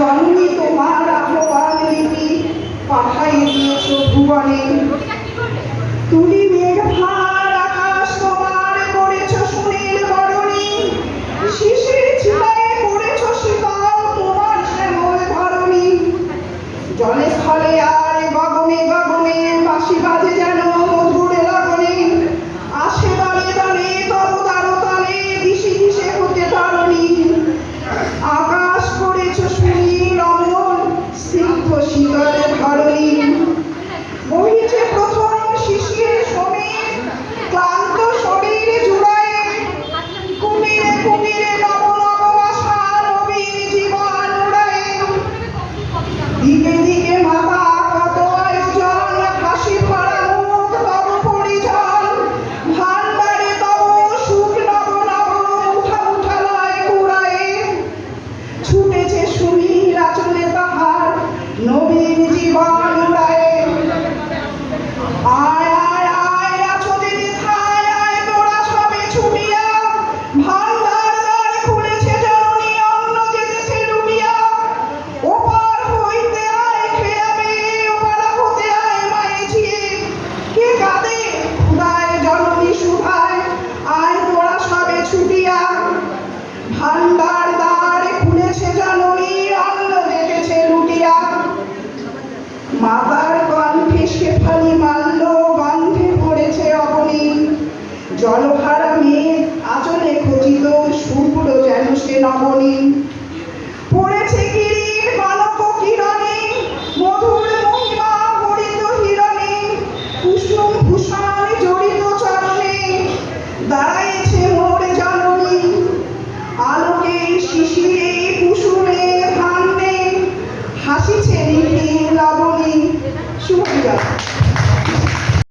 জননী তোমার আহ্বান লিপি পাঠাই দিয়েছ ভুবনে। তুলি মেঘ ভার আকাশ তোমার করেছ সুনীল বরণী, শিশির ছিটায়ে করেছ শীতল তোমার শ্যামল ধরণী। জলে স্থলে আর গগনে গগনে বাঁশি বাজে যেন মধুর লগনে, আসে দলে দলে তব তারতলে দিশে দিশে হতে তরণী। আকাশ করেছ সুনীল অমল স্নিগ্ধ শীতল ধরণী। বহিছে প্রথম শিশির সমীর ক্লান্ত শরীর জুড়ায়ে, কুমিরে কুমিরে নব নব আশা নবীন জীবন উড়ায়ে। দিকে দিকে মাতা কত আয়োজন, হাসি ভরা মুখ তব পরিজন, ভান্ডারে তব সুখ নব নব উঠা উঠা লয় কুড়ায়ে। ছুটেছে সুনীল আচলে তাহার নবীন জীবন উড়ায়ে। আয় আয় আয় আচলে নিথায় আয় তোরা সবে ছুটিয়া, ভান্ডার দ্বার খুলেছে জননী অন্ন যেতেছে লুটিয়া। ওপার হইতে আয় খেয়াবে ওপার হতে আয় মায়ে ঝিয়ে, কে কাঁদে ক্ষুধায় জননী সুধায় আয় তোরা সবে ছুটিয়া। ভান্ডার দ্বার খুলেছে জননী অন্ন যেতেছে লুটিয়া। মাতার কণ্ঠে শেফালি মাল্য গন্ধে পড়েছে অবনী, জলহারা মেঘ আঁচলে খচিত শুভ্র যেন সে নবনী।